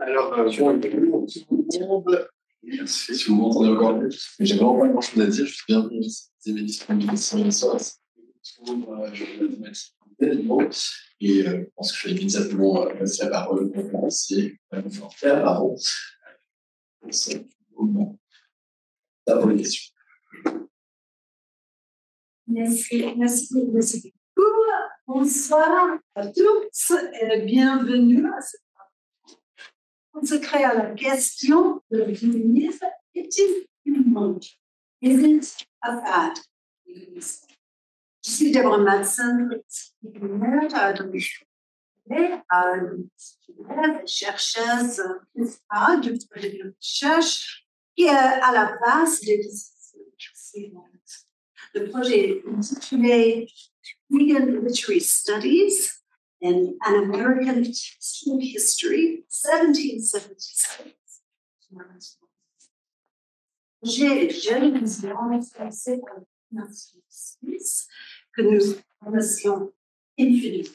Alors, bonjour tout le monde. Merci si vous m'entendez encore mieux. J'ai vraiment pas grand-chose à dire. Je suis bienvenu ici. C'est mes disponibilités sur je vais mathématiques et je pense que je vais immédiatement passer la parole pour commencer la parole. C'est au moment d'avoir les questions. Merci beaucoup. Bonsoir à tous et bienvenue à cette consacrée à la question de l'humanisme. Est-il une manque? Is it a fad? Je suis Deborah Madsen, chercheuse principale du projet de recherche qui est à la base des discussions suivantes. Le projet est intitulé Vegan Literary Studies in an American Textual History, 1776. J'ai généralement français en 1906 que nous connaissions infiniment.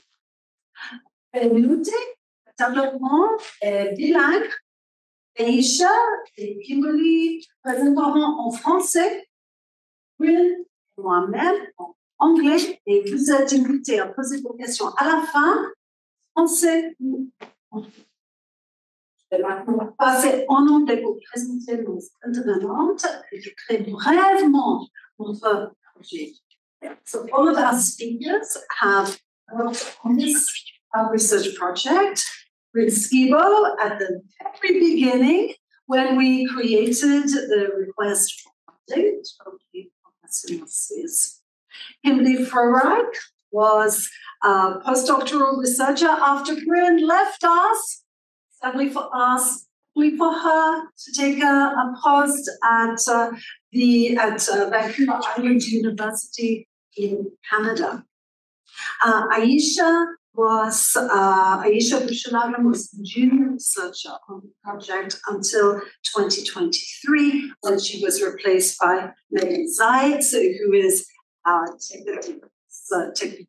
Notez, développement est bilingue. Aïcha et Kimberly présenteront en français, Will et moi-même en anglais, et vous êtes invités à poser vos questions à la fin, français ou anglais. Je vais maintenant passer en anglais pour présenter nos intervenantes et je crée brièvement notre projet. So all of our speakers have worked on this research project with Skibo at the very beginning when we created the request for funding. Kimberly Frorach was a postdoctoral researcher after Bryn left us. Sadly for us, sadly for her, to take a post at Vancouver Island University in Canada. Aïcha Bouchelagan was the junior researcher on the project until 2023, when she was replaced by Megan Zeitz, who is our technical support. The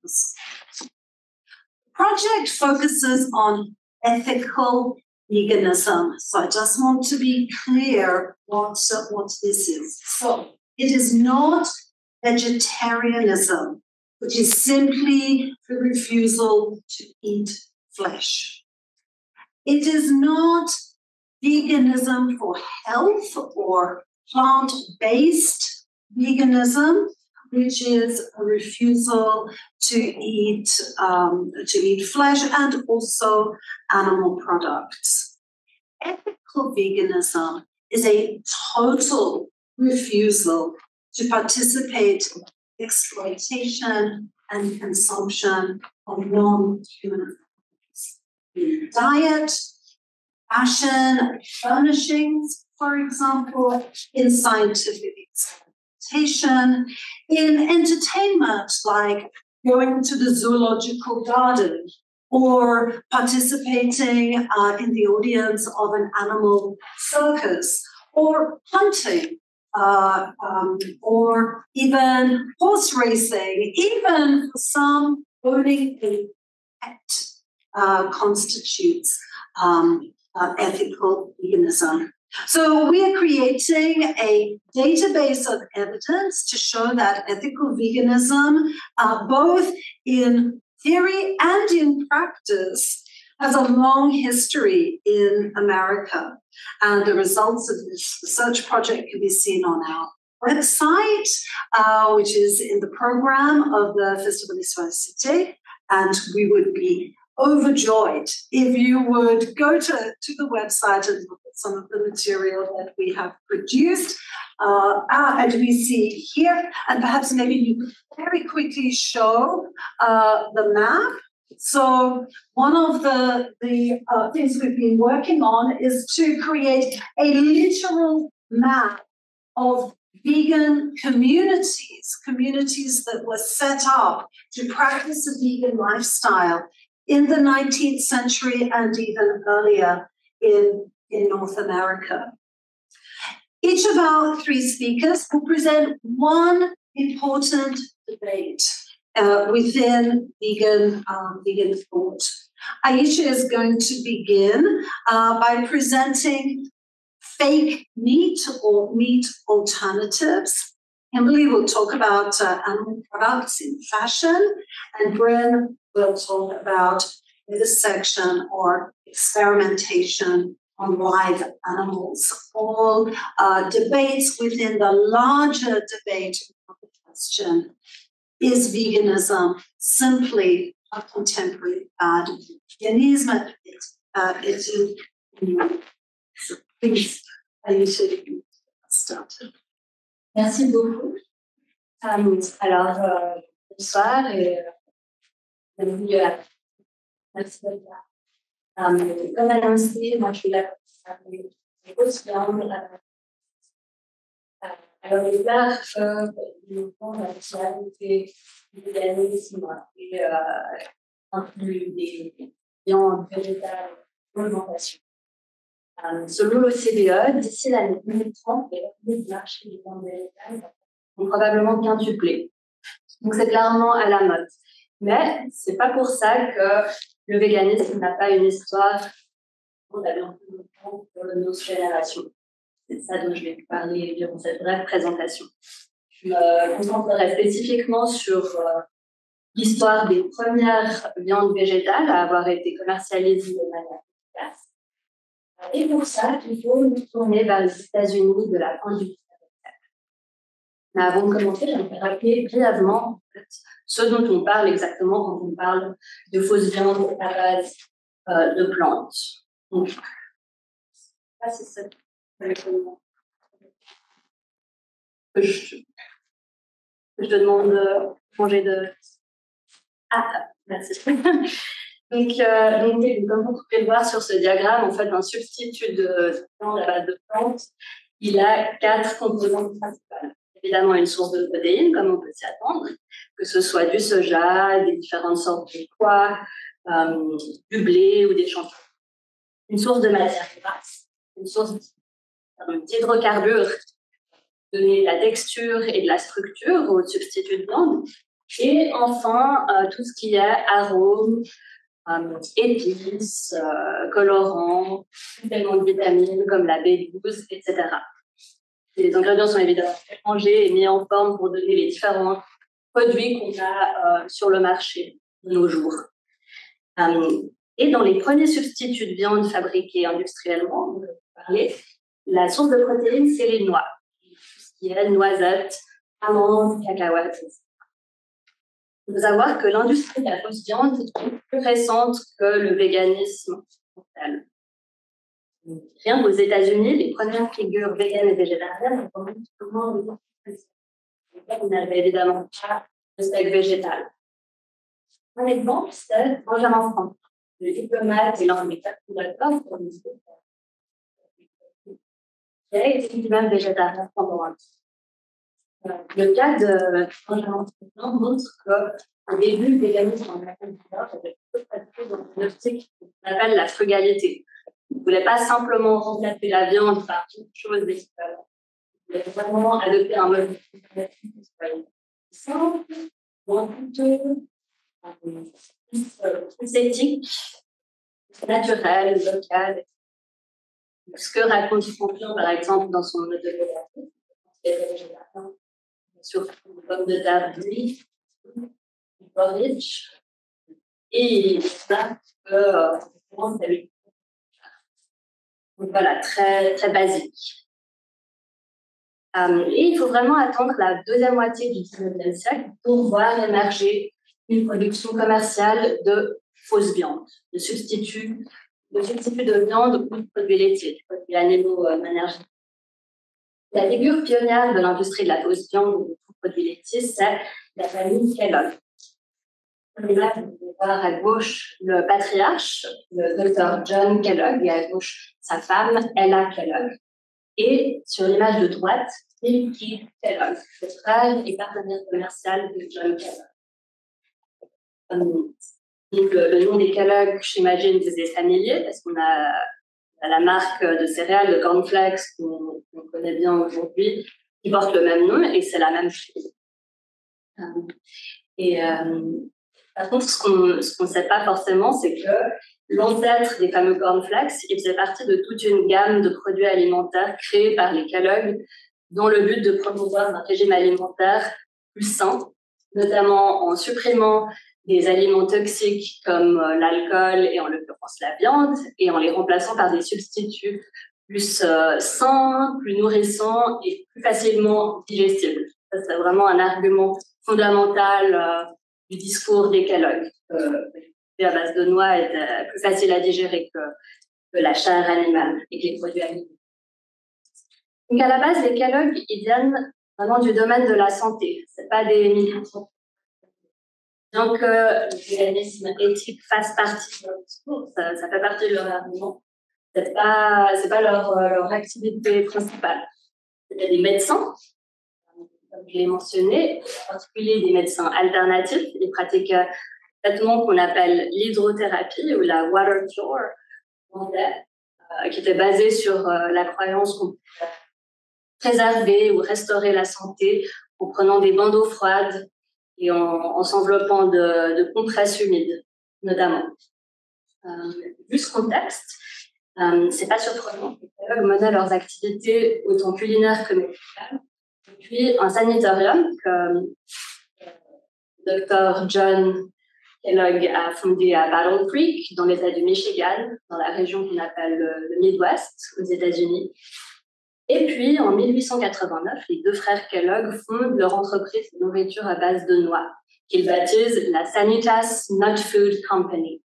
project focuses on ethical veganism. So I just want to be clear what this is. So it is not vegetarianism, which is simply the refusal to eat flesh. It is not veganism for health or plant-based veganism, which is a refusal to eat flesh and also animal products. Ethical veganism is a total refusal to participate in exploitation and consumption of non-human foods. In diet, fashion, furnishings, for example, in scientific experimentation, in entertainment, like going to the zoological garden or participating in the audience of an animal circus, or hunting, or even horse racing, even for some owning a pet constitutes ethical veganism. So we are creating a database of evidence to show that ethical veganism, both in theory and in practice, has a long history in America. And the results of this research project can be seen on our website, which is in the program of the Festival d'Histoire Cité. And we would be overjoyed if you would go to the website and look at some of the material that we have produced, as we see here. And perhaps maybe you could very quickly show the map. So one of the things we've been working on is to create a literal map of vegan communities that were set up to practice a vegan lifestyle in the 19th century and even earlier in North America. Each of our three speakers will present one important debate within vegan thought. Aisha is going to begin by presenting fake meat or meat alternatives. Emily will talk about animal products in fashion, and Bryn will talk about vivisection or experimentation on live animals. All debates within the larger debate of the question, is veganism simply a contemporary fad? Veganisme est une... Please, Aisha, start. Merci beaucoup. Alors, bonsoir et bienvenue à merci d'être là. Comme annoncé, moi je suis là pour parler des causes viandes. Alors, les plats nous font la spécialité du véganisme et incluent des viandes végétales pour l'alimentation. Selon l'OCDE, d'ici l'année 2030, les revenus du marché des viandes végétales vont probablement quintupler. Donc, c'est clairement à la mode. Mais ce n'est pas pour ça que le véganisme n'a pas une histoire fondamentalement pour nos générations. C'est ça dont je vais vous parler durant cette brève présentation. Je me concentrerai spécifiquement sur l'histoire des premières viandes végétales à avoir été commercialisées de manière efficace. Et pour ça, il faut nous tourner vers les États-Unis de la fin du XIXe siècle. Mais avant de commencer, j'aimerais rappeler brièvement ce dont on parle exactement quand on parle de fausses viandes à base de plantes. Donc, ça, c'est ça. Je te demande de changer de... Ah, merci. Donc, comme vous pouvez le voir sur ce diagramme, en fait, un substitut de viande à base de plantes, il a 4 composantes principales. Évidemment, une source de protéines, comme on peut s'y attendre, que ce soit du soja, des différentes sortes de pois, du blé ou des champignons. Une source de matière grasse, une source d'hydrocarbures, donner la texture et de la structure au substitut de viande, et enfin, tout ce qui est arômes, épices, colorants, compléments de vitamines comme la B12, etc. Les ingrédients sont évidemment mélangés et mis en forme pour donner les différents produits qu'on a sur le marché de nos jours. Et dans les premiers substituts de viande fabriqués industriellement, on peut parler, la source de protéines, c'est les noix, tout ce qui est noisettes, amandes, cacahuètes, etc. Il faut savoir que l'industrie de la fausse viande est plus récente que le véganisme total. Rien qu'aux États-Unis, les premières figures véganes et végétariennes ont commencé comment on n'avait évidemment pas de steak végétal. Un exemple, c'est Benjamin Franklin, le diplomate et l'un des fondateurs qui a été lui-même végétarien pendant un temps. Le cas de Benjamin Franklin montre qu'au début, le véganisme en Amérique du Nord avait plutôt dans une optique qu'on appelle la frugalité. Il ne voulait pas simplement remplacer la viande par toute chose d'équivalent. Il voulait vraiment adopter un mode de consommation qui soit simple, moins coûteux, plus éthique, naturel, local. Ce que raconte Franklin, par exemple, dans son mode de végétarien, sur une pomme de terre d'huile, du porridge, et il ça que ça lui. Donc voilà, très, très basique. Et il faut vraiment attendre la deuxième moitié du XIXe siècle pour voir émerger une production commerciale de fausses viandes, de substituts de viande ou de produits laitiers, de produits animaux de manière générale. La figure pionnière de l'industrie de la fausse viande ou de produits laitiers, c'est la famille Kellogg. Là, vous pouvez voir à gauche le patriarche, le docteur John Kellogg, et à gauche sa femme, Ella Kellogg. Et sur l'image de droite, Phil Keith Kellogg, le frère et partenaire commercial de John Kellogg. Donc, le nom des Kellogg, j'imagine, vous est familier parce qu'on a la marque de céréales, de cornflakes, qu'on connaît bien aujourd'hui, qui porte le même nom et c'est la même chose. Par contre, ce qu'on ne sait pas forcément, c'est que l'ancêtre des fameux cornflakes, il faisait partie de toute une gamme de produits alimentaires créés par les Kellogg dans le but de promouvoir un régime alimentaire plus sain, notamment en supprimant des aliments toxiques comme l'alcool et en l'occurrence la viande, et en les remplaçant par des substituts plus sains, plus nourrissants et plus facilement digestibles. Ça, c'est vraiment un argument fondamental du discours des Kellogg. À base de noix était plus facile à digérer que la chair animale et que les produits animaux. Donc à la base, les Kellogg, ils viennent vraiment du domaine de la santé. C'est pas des militants. Bien que le véganisme éthique fasse partie de leur discours, ça fait partie de leur argument. C'est pas leur activité principale. Il y a des médecins, comme je l'ai mentionné, en particulier des médecins alternatifs, ils pratiquent un traitement qu'on appelle l'hydrothérapie ou la water cure, qui était basé sur la croyance qu'on pouvait préserver ou restaurer la santé en prenant des bains d'eau froide et en s'enveloppant de compresses humides, notamment. Vu ce contexte, c'est pas surprenant que les Kellogg menaient leurs activités autant culinaires que médicales depuis un sanatorium que le Dr. John Kellogg a fondé à Battle Creek, dans l'État du Michigan, dans la région qu'on appelle le Midwest, aux États-Unis. Et puis, en 1889, les deux frères Kellogg fondent leur entreprise de nourriture à base de noix, qu'ils baptisent la Sanitas Nut Food Company.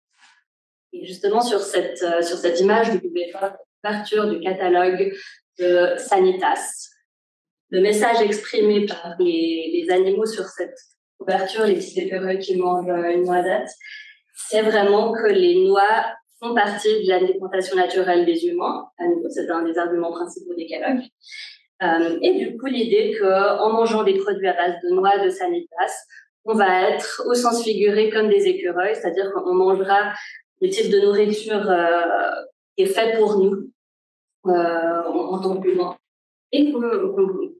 Et justement, sur cette image, vous pouvez voir la couverture du catalogue de Sanitas. Le message exprimé par les animaux sur cette couverture, les petits écureuils qui mangent une noisette, c'est vraiment que les noix font partie de l'alimentation naturelle des humains. À nouveau, c'est un des arguments principaux des Kellogg. Et du coup, l'idée qu'en mangeant des produits à base de noix de Sanitas, on va être au sens figuré comme des écureuils, c'est-à-dire qu'on mangera le type de nourriture qui est fait pour nous en tant qu'humains. Et qu'on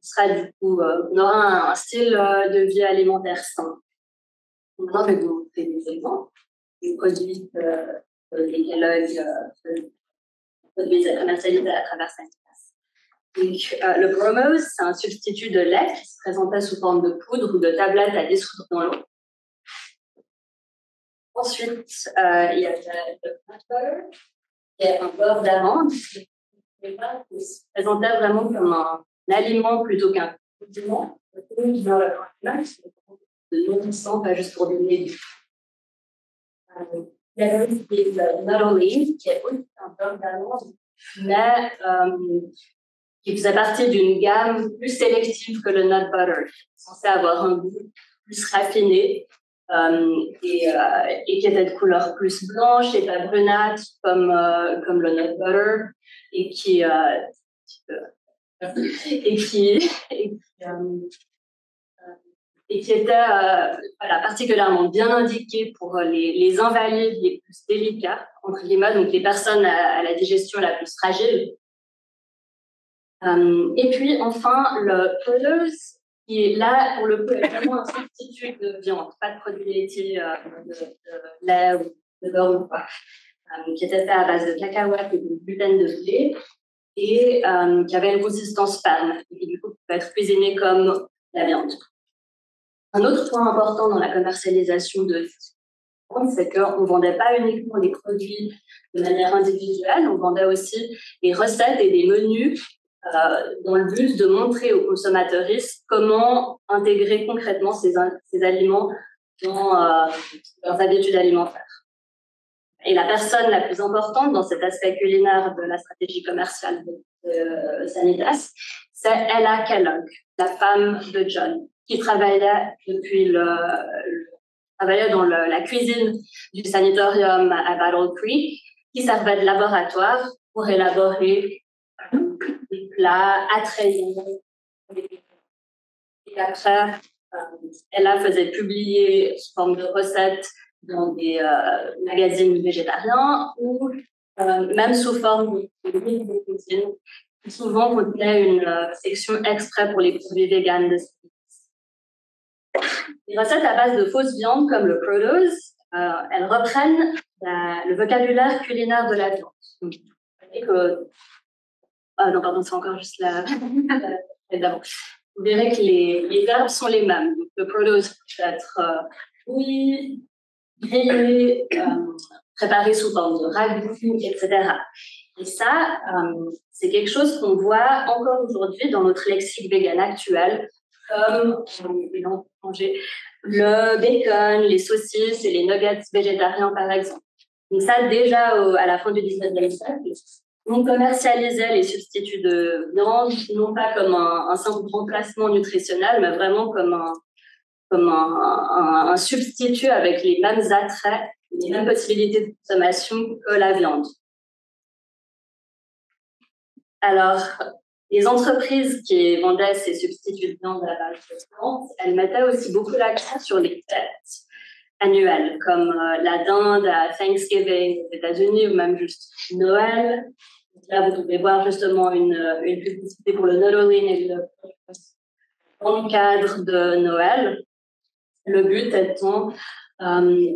sera du coup, on aura un style de vie alimentaire sain. Maintenant, je vais vous montrer des exemples. Des produits les Kellogg produisent et commercialisés à travers Sanitas. Donc, le bromose, c'est un substitut de lait qui se présentait sous forme de poudre ou de tablette à dissoudre dans l'eau. Ensuite, il y a le nut butter, qui est un beurre d'amande, qui se présentait vraiment comme un aliment plutôt qu'un condiment. Dans le de nourrissant, pas juste pour donner du. Il y a aussi le nut olive, qui est aussi un beurre d'amande, mais qui faisait partie d'une gamme plus sélective que le nut butter, censé avoir un goût plus raffiné et qui était de couleur plus blanche et pas brunâtre comme le nut butter et qui était particulièrement bien indiqué pour les invalides les plus délicats, entre guillemets, donc les personnes à la digestion la plus fragile. Et puis enfin, le Polo's, qui est là, pour le coup, est vraiment un substitut de viande, pas de produits laitiers, de lait ou de beurre ou quoi, qui était fait à base de cacahuètes et de gluten de blé et qui avait une consistance ferme et qui du coup peut être cuisiné comme la viande. Un autre point important dans la commercialisation de c'est qu'on ne vendait pas uniquement les produits de manière individuelle, on vendait aussi des recettes et des menus dans le but de montrer aux consommateurs comment intégrer concrètement ces aliments dans leurs habitudes alimentaires. Et la personne la plus importante dans cet aspect culinaire de la stratégie commerciale de Sanitas, c'est Ella Kellogg, la femme de John, qui travaillait dans la cuisine du sanatorium à Battle Creek, qui servait de laboratoire pour élaborer des plats attrayants. Et après, Ella faisait publier sous forme de recettes dans des magazines végétariens ou même sous forme de livres de cuisine qui souvent contenaient une section exprès pour les produits véganes de Les recettes à base de fausses viandes, comme le produce, elles reprennent le vocabulaire culinaire de la viande. Donc, non, pardon, c'est encore juste la d'avant. Vous verrez que les verbes sont les mêmes. Donc, le produce peut être bouilli, grillé, préparé sous forme de ragoût, etc. Et ça, c'est quelque chose qu'on voit encore aujourd'hui dans notre lexique vegan actuel, comme le bacon, les saucisses et les nuggets végétariens, par exemple. Donc ça, déjà à la fin du 19e siècle, on commercialisait les substituts de viande, non pas comme un simple remplacement nutritionnel, mais vraiment comme un substitut avec les mêmes attraits, les mêmes possibilités de consommation que la viande. Alors, les entreprises qui vendaient ces substituts de viande à base de plantes, elles mettaient aussi beaucoup l'accent sur les fêtes annuelles, comme la dinde à Thanksgiving aux États-Unis ou même juste Noël. Là, vous pouvez voir justement une publicité pour le Nodoline dans le cadre de Noël. Le but étant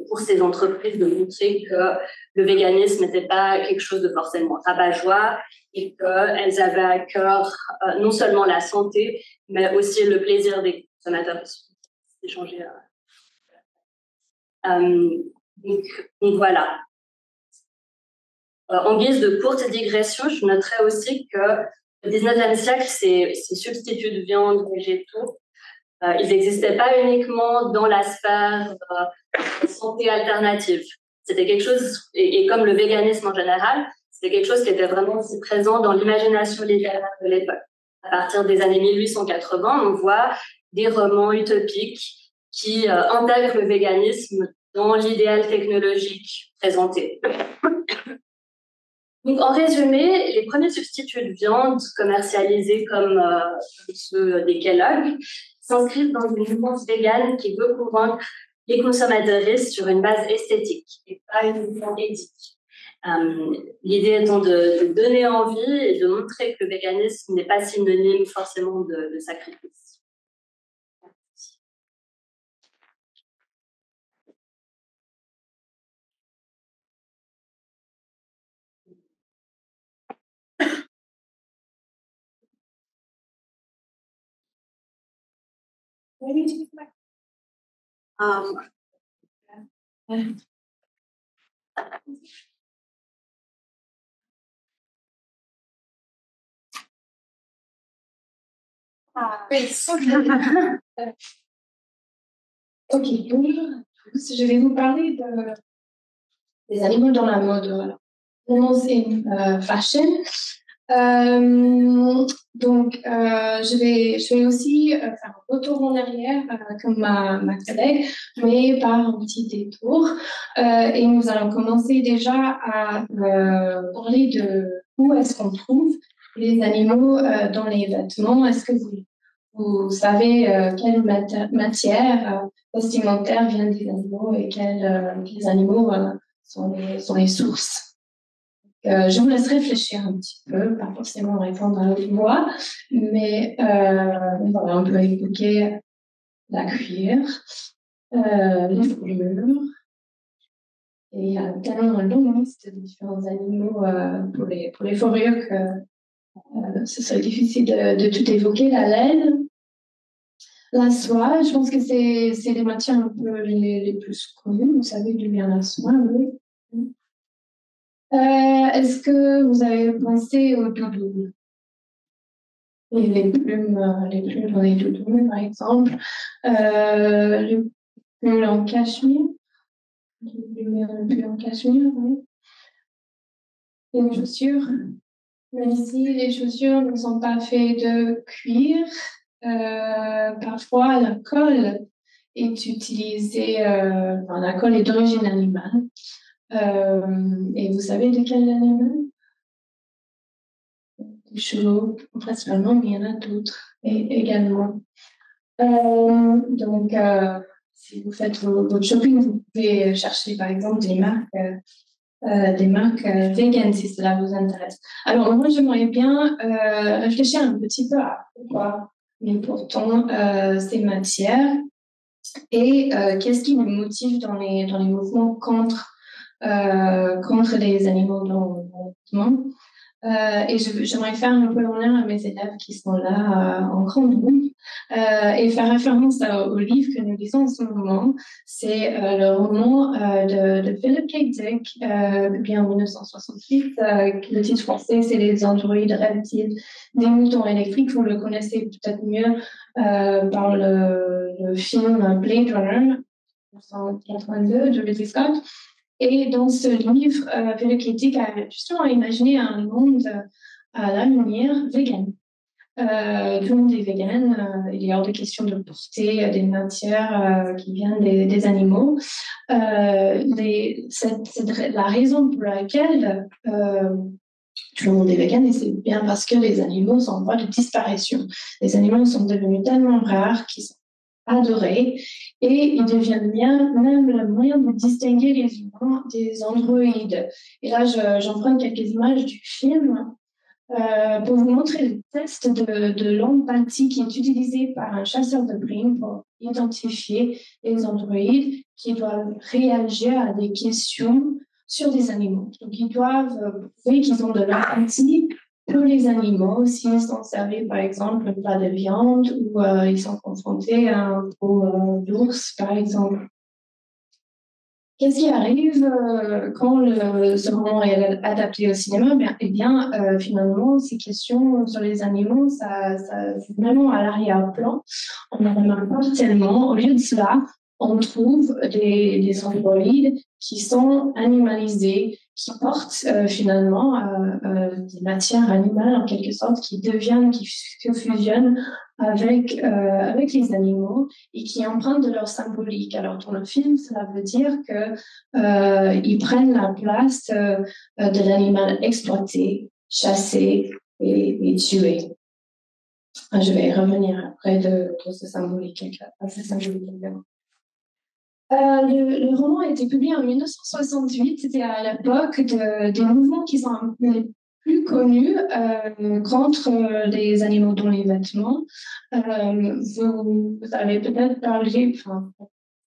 pour ces entreprises de montrer que le véganisme n'était pas quelque chose de forcément rabat-joie et qu'elles avaient à cœur non seulement la santé, mais aussi le plaisir des consommateurs qui sont échangés. Donc voilà. En guise de courte digression, je noterai aussi que au 19e siècle, ces substituts de viande végétaux, ils n'existaient pas uniquement dans la sphère santé alternative. C'était quelque chose, et comme le véganisme en général, c'était quelque chose qui était vraiment aussi présent dans l'imagination littéraire de l'époque. À partir des années 1880, on voit des romans utopiques qui intègrent le véganisme dans l'idéal technologique présenté. Donc, en résumé, les premiers substituts de viande commercialisés comme ceux des Kellogg s'inscrivent dans une mouvance végane qui veut convaincre les consommateurs sur une base esthétique et pas uniquement éthique. L'idée étant de donner envie et de montrer que le véganisme n'est pas synonyme forcément de sacrifice. Ok, bonjour à tous. Je vais vous parler des animaux dans la mode. Voilà. Mon nom c'est Fashion. Donc, je vais aussi faire un retour en arrière comme ma collègue, mais par un petit détour. Et nous allons commencer déjà à parler de où est-ce qu'on trouve les animaux dans les vêtements. Est-ce que vous savez quelle matière vestimentaire vient des animaux et quels animaux sont les sources? Je vous laisse réfléchir un petit peu, pas forcément répondre à haute voix, mais voilà, on peut évoquer la cuir, les fourrures, et il y a tellement une longue liste de différents animaux pour les fourrures que ce serait difficile de tout évoquer. La laine, la soie, je pense que c'est les matières un peu les plus connues. Vous savez d'où vient la soie, oui. Est-ce que vous avez pensé aux doudounes? Et les plumes dans les doudounes, par exemple. Les plumes en cachemire. Les plumes en cachemire, oui. Et les chaussures. Mais ici, les chaussures ne sont pas faites de cuir. Parfois, la colle est utilisée. La colle est d'origine animale. Et vous savez de quel animal? Des chevaux, principalement, mais il y en a d'autres également. Donc, si vous faites votre shopping, vous pouvez chercher par exemple des marques vegan si cela vous intéresse. Alors, moi, j'aimerais bien réfléchir un petit peu à pourquoi nous portons ces matières et qu'est-ce qui nous motive dans les mouvements contre les animaux dans le mouvement. Et j'aimerais faire un peu honneur à mes élèves qui sont là en grand nombre et faire référence au livre que nous lisons en ce moment. C'est le roman de Philip K. Dick, publié en 1968. Le titre français, c'est Les androïdes rêvent-ils des moutons électriques. Vous le connaissez peut-être mieux par le film Blade Runner 1982 de Ridley Scott. Et dans ce livre, Philip K. Dick a justement imaginé un monde à l'avenir vegan. Tout le monde est vegan, il est hors de question de porter des matières qui viennent des animaux. C'est la raison pour laquelle tout le monde est vegan, et c'est bien parce que les animaux sont en voie de disparition. Les animaux sont devenus tellement rares qu'ils sont adorés, et ils deviennent bien même le moyen de distinguer les humains des androïdes. Et là, j'emprunte quelques images du film pour vous montrer le test de l'empathie qui est utilisé par un chasseur de primes pour identifier les androïdes qui doivent réagir à des questions sur des animaux. Donc, ils doivent prouver qu'ils ont de l'empathie pour les animaux, s'ils sont servis, par exemple, un plat de viande ou ils sont confrontés à un pot d'ours, par exemple. Qu'est-ce qui arrive quand ce roman est adapté au cinéma? Finalement, ces questions sur les animaux, ça c'est vraiment à l'arrière-plan. On ne remarque pas tellement. Au lieu de cela, on trouve des androïdes qui sont animalisés, qui portent finalement des matières animales en quelque sorte, qui fusionnent avec les animaux et qui empruntent de leur symbolique. Alors dans le film, cela veut dire qu'ils prennent la place de l'animal exploité, chassé et tué. Je vais revenir après de ce symbolique. Le roman a été publié en 1968. C'était à l'époque des mouvements qui sont un peu plus connus contre les animaux dans les vêtements. Vous avez peut-être parlé,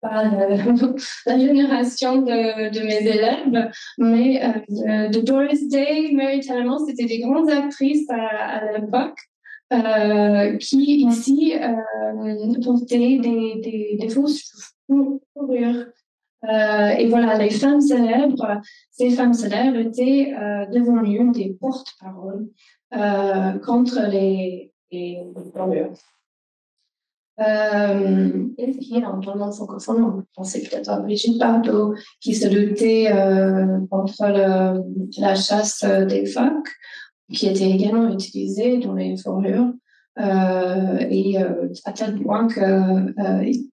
pas la génération de mes élèves, mais de Doris Day, Mary Tyler, c'était des grandes actrices à l'époque. Qui ici portaient des fausses fourrures. Et voilà, ces femmes célèbres étaient devenues des porte-paroles contre les fourrures. Et puis, dans le monde francophone, on pensait peut-être à Brigitte Bardot, qui se luttait contre la chasse des phoques, qui était également utilisée dans les fourrures, et à tel point que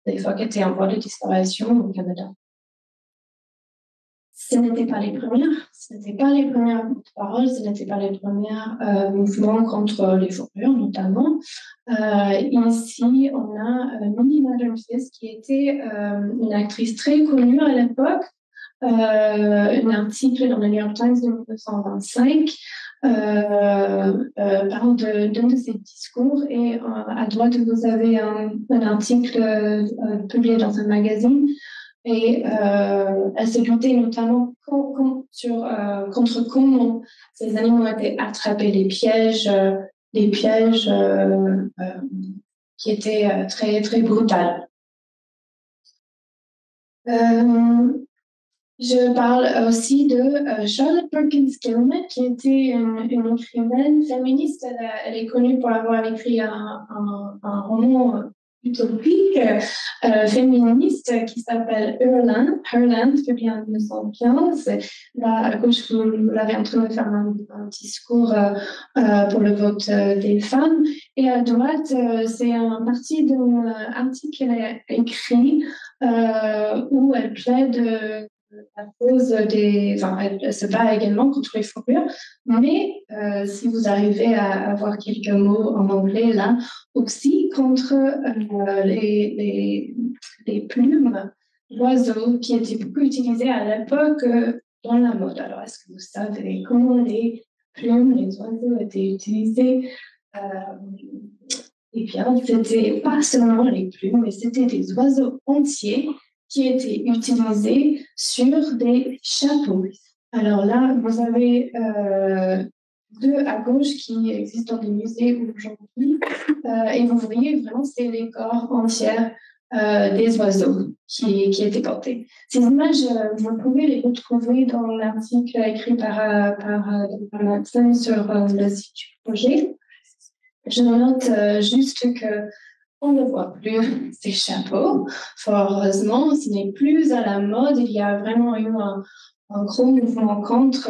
les phoques étaient en voie de disparition au Canada. Ce n'étaient pas les premières paroles, ce n'étaient pas les premiers mouvements contre les fourrures, notamment. Ici, on a Minnie Madden-Fisk, qui était une actrice très connue à l'époque. Un article dans le New York Times de 1925 parle d'un de ses discours, et à droite vous avez un article publié dans un magazine, et elle se luttait notamment contre comment ces animaux étaient attrapés, les pièges qui étaient très très brutales. Je parle aussi de Charlotte Perkins Gilman, qui était une écrivaine féministe. Elle est connue pour avoir écrit un roman utopique féministe qui s'appelle Herland, publié en 1915. Là, à gauche, vous l'avez en train de faire un discours pour le vote des femmes. Et à droite, c'est un parti d'un article qu'elle a écrit où elle plaide la cause elle se bat également contre les fourrures, mais si vous arrivez à avoir quelques mots en anglais là, aussi contre les plumes d'oiseaux qui étaient beaucoup utilisées à l'époque dans la mode. Alors, est-ce que vous savez comment les plumes, les oiseaux étaient utilisés Eh bien, c'était pas seulement les plumes, mais c'était des oiseaux entiers qui étaient utilisés sur des chapeaux. Alors là, vous avez deux à gauche qui existent dans des musées aujourd'hui, et vous voyez vraiment, c'est les corps entiers des oiseaux qui étaient portés. Ces images, vous pouvez les retrouver dans l'article écrit par Matson sur le site du projet. Je note juste que on ne voit plus ces chapeaux. Fort heureusement, ce n'est plus à la mode. Il y a vraiment eu un gros mouvement contre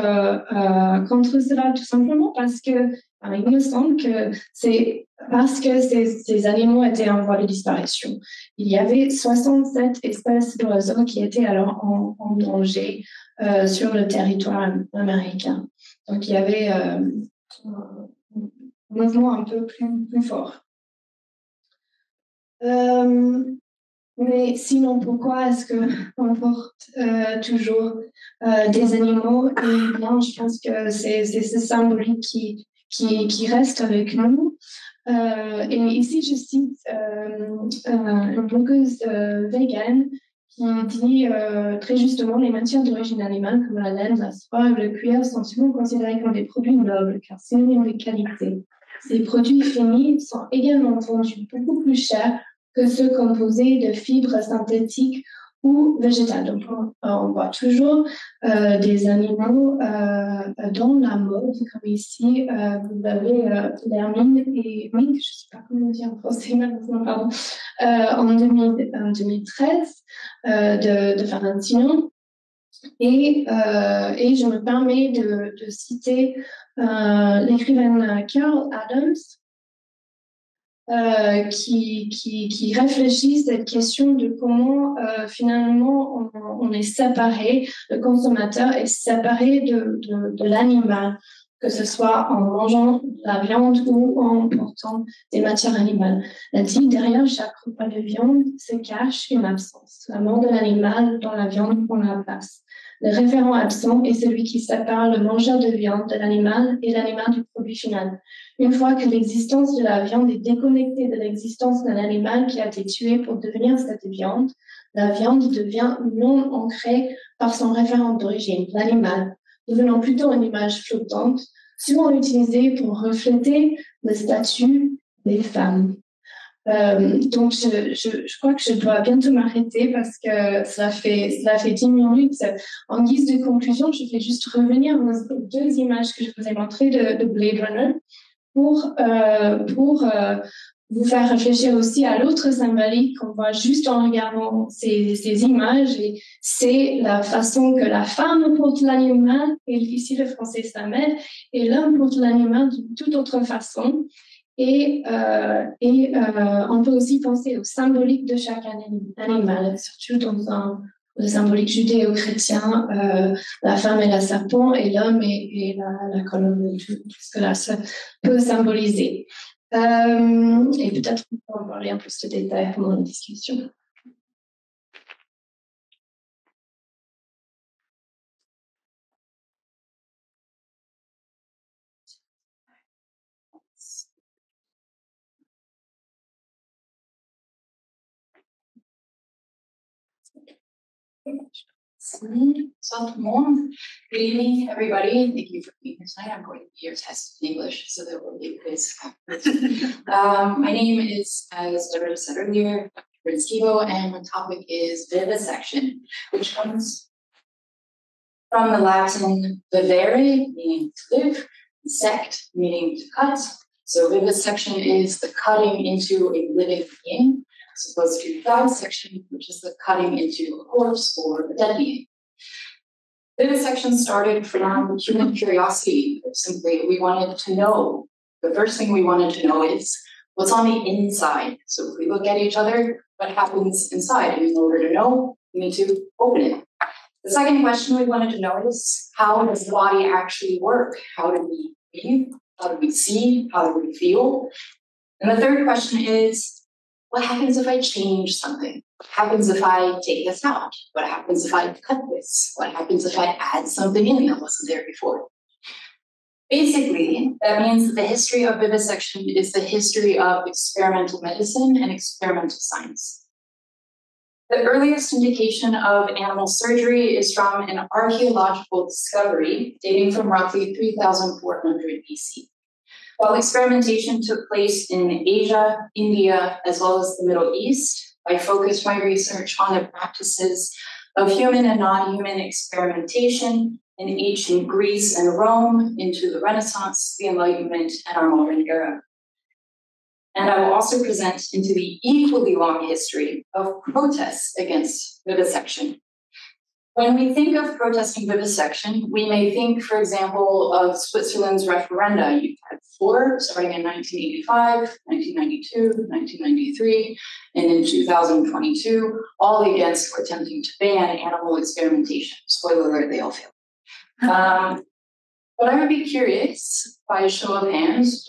cela, tout simplement parce que il me semble que c'est parce que ces animaux étaient en voie de disparition. Il y avait 67 espèces d'oiseaux qui étaient alors en danger sur le territoire américain. Donc il y avait un mouvement un peu plus fort. Mais sinon, pourquoi est-ce qu'on porte toujours des animaux? Et bien, je pense que c'est ce symbolique qui reste avec nous. Et ici, je cite une blogueuse vegan qui dit très justement les matières d'origine animale comme la laine, la soie et le cuir sont souvent considérés comme des produits nobles car synonymes de qualité. Ces produits finis sont également vendus beaucoup plus cher que ceux composés de fibres synthétiques ou végétales. Donc, on voit toujours des animaux dans la mode, comme ici, vous avez l'hermine et mink, je ne sais pas comment dire en français maintenant, pardon, en 2013 de Valentino. Et je me permets de citer l'écrivaine Carol Adams, qui réfléchit cette question de comment finalement on est séparé, le consommateur est séparé de l'animal, que ce soit en mangeant la viande ou en portant des matières animales. Elle dit, derrière chaque repas de viande se cache une absence. La mort de l'animal dans la viande prend la place. Le référent absent est celui qui sépare le mangeur de viande de l'animal et l'animal du produit final. Une fois que l'existence de la viande est déconnectée de l'existence d'un animal qui a été tué pour devenir cette viande, la viande devient non ancrée par son référent d'origine, l'animal, devenant plutôt une image flottante, souvent utilisée pour refléter le statut des femmes. Donc, je crois que je dois bientôt m'arrêter parce que cela fait 10 minutes. En guise de conclusion, je vais juste revenir aux deux images que je vous ai montrées de Blade Runner pour vous faire réfléchir aussi à l'autre symbolique qu'on voit juste en regardant ces images. Et c'est la façon que la femme porte l'animal, et ici le français s'amène, et l'homme porte l'animal d'une toute autre façon. Et on peut aussi penser au symbolique de chaque animal, surtout dans le symbolique judéo-chrétien, la femme est la serpent et l'homme est la colombe, tout ce que là ça peut symboliser. Et peut-être qu'on peut en parler en plus de détails pendant la discussion. Bonsoir tout le monde. Good evening, everybody. Thank you for being here tonight. I'm going to be your test in English, so there will be a quiz afterwards. My name is, as Deborah said earlier, Dr. Skibo, and my topic is vivisection, which comes from the Latin vivere, meaning to live, sect, meaning to cut. So vivisection is the cutting into a living being, as opposed to dissection, which is the cutting into a corpse or a dead being. Vivisection started from human curiosity. Simply, we wanted to know. The first thing we wanted to know is what's on the inside. So if we look at each other, what happens inside? And in order to know, we need to open it. The second question we wanted to know is, how does the body actually work? How do we breathe? How do we see? How do we feel? And the third question is, what happens if I change something? What happens if I take this out? What happens if I cut this? What happens if I add something in that wasn't there before? Basically, that means that the history of vivisection is the history of experimental medicine and experimental science. The earliest indication of animal surgery is from an archaeological discovery dating from roughly 3,400 BC. While experimentation took place in Asia, India, as well as the Middle East, I focused my research on the practices of human and non-human experimentation in ancient Greece and Rome into the Renaissance, the Enlightenment, and our modern era. And I will also present into the equally long history of protests against vivisection. When we think of protesting vivisection, we may think, for example, of Switzerland's referenda. You've had 4, starting in 1985, 1992, 1993, and in 2022, all against or attempting to ban animal experimentation. Spoiler alert, they all failed. But I would be curious, by a show of hands,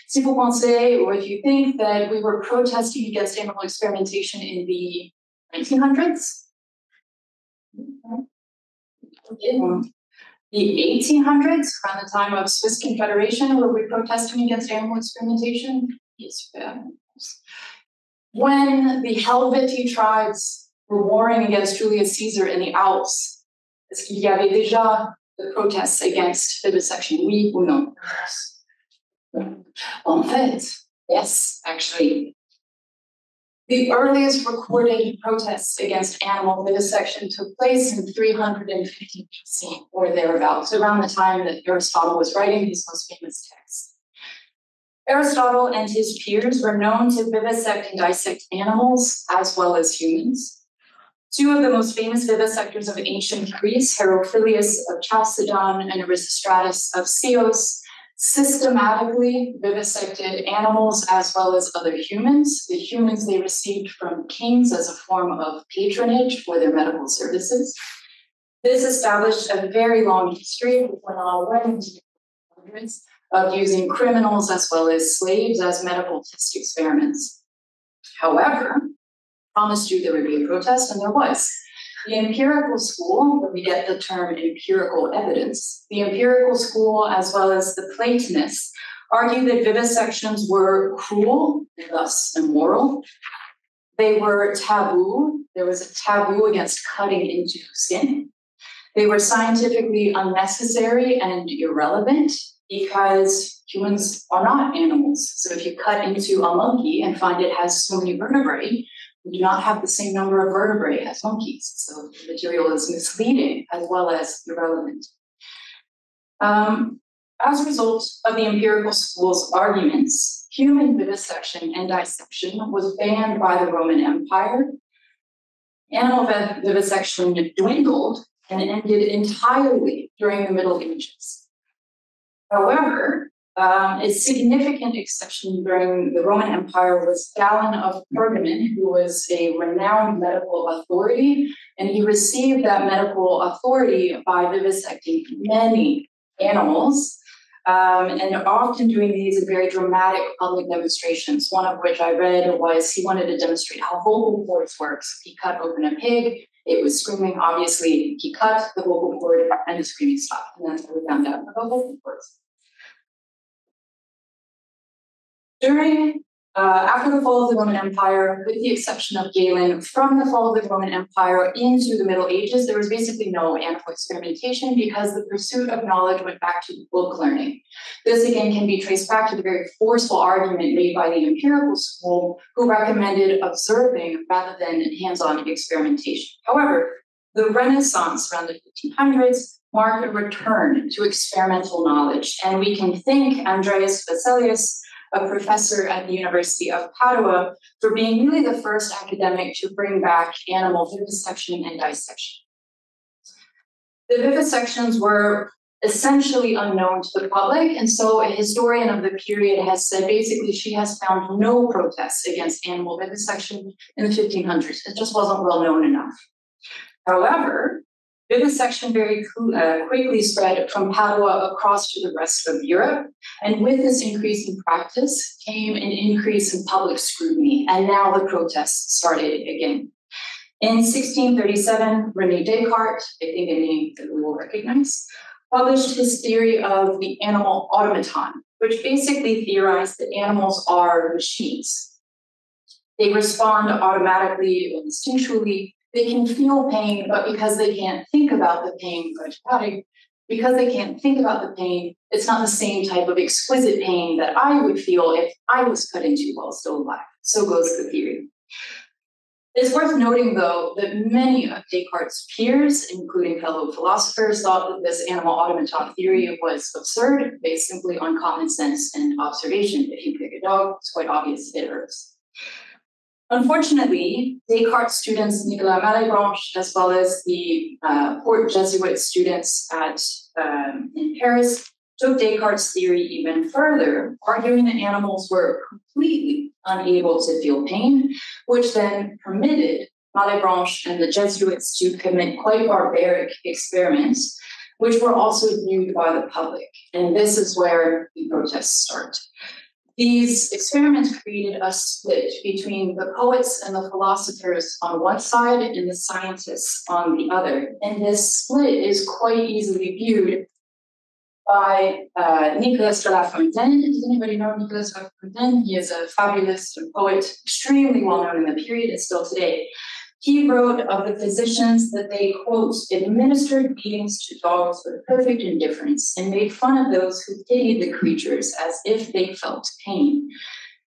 si vous pensez, or if you think that we were protesting against animal experimentation in the 1900s, the 1800s, around the time of Swiss Confederation, were we protesting against animal experimentation? Yes. When the Helvetii tribes were warring against Julius Caesar in the Alps, est-ce qu'il y avait déjà the protests against vivisection, oui ou non? En fait, yes, actually. The earliest recorded protests against animal vivisection took place in 350 BC or thereabouts, around the time that Aristotle was writing his most famous texts. Aristotle and his peers were known to vivisect and dissect animals as well as humans. 2 of the most famous vivisectors of ancient Greece, Herophilius of Chalcedon and Erasistratus of Chios, systematically vivisected animals as well as other humans. The humans they received from kings as a form of patronage for their medical services. This established a very long history, which went all the way into the hundreds, of using criminals as well as slaves as medical test experiments. However, promised you there would be a protest, and there was. The empirical school, where we get the term empirical evidence, the empirical school as well as the Platonists argued that vivisections were cruel and thus immoral. They were taboo. There was a taboo against cutting into skin. They were scientifically unnecessary and irrelevant because humans are not animals. So if you cut into a monkey and find it has so many vertebrae, we do not have the same number of vertebrae as monkeys. So the material is misleading as well as irrelevant. As a result of the empirical school's arguments, human vivisection and dissection was banned by the Roman Empire. Animal vivisection dwindled and ended entirely during the Middle Ages. However, a significant exception during the Roman Empire was Galen of Pergamon, who was a renowned medical authority, and he received that medical authority by vivisecting many animals, and often doing these in very dramatic public demonstrations, one of which I read was he wanted to demonstrate how vocal cords works. He cut open a pig, it was screaming, obviously he cut the vocal cord and the screaming stopped, and that's how we found out about vocal cords. After the fall of the Roman Empire, with the exception of Galen, from the fall of the Roman Empire into the Middle Ages, there was basically no animal experimentation because the pursuit of knowledge went back to book learning. This again can be traced back to the very forceful argument made by the empirical school, who recommended observing rather than hands-on experimentation. However, the Renaissance around the 1500s marked a return to experimental knowledge, and we can thank Andreas Vesalius, a professor at the University of Padua, for being really the first academic to bring back animal vivisection and dissection. The vivisections were essentially unknown to the public, and so a historian of the period has said basically she has found no protests against animal vivisection in the 1500s. It just wasn't well known enough. However, vivisection very quickly spread from Padua across to the rest of Europe. And with this increase in practice came an increase in public scrutiny. And now the protests started again. In 1637, René Descartes, I think a name that we will recognize, published his theory of the animal automaton, which basically theorized that animals are machines. They respond automatically and instinctually. They can feel pain, but because they can't think about the pain, because they can't think about the pain, it's not the same type of exquisite pain that I would feel if I was cut into while still alive. So goes the theory. It's worth noting, though, that many of Descartes' peers, including fellow philosophers, thought that this animal automaton theory was absurd, based simply on common sense and observation. If you pick a dog, it's quite obvious it hurts. Unfortunately, Descartes' students, Nicolas Malebranche, as well as the Port Jesuit students in Paris, took Descartes' theory even further, arguing that animals were completely unable to feel pain, which then permitted Malebranche and the Jesuits to commit quite barbaric experiments, which were also viewed by the public. And this is where the protests start. These experiments created a split between the poets and the philosophers on one side and the scientists on the other. And this split is quite easily viewed by Nicolas de La Fontaine. Does anybody know Nicolas de La Fontaine? He is a fabulous poet, extremely well known in the period and still today. He wrote of the physicians that they, quote, administered beatings to dogs with perfect indifference and made fun of those who pitied the creatures as if they felt pain.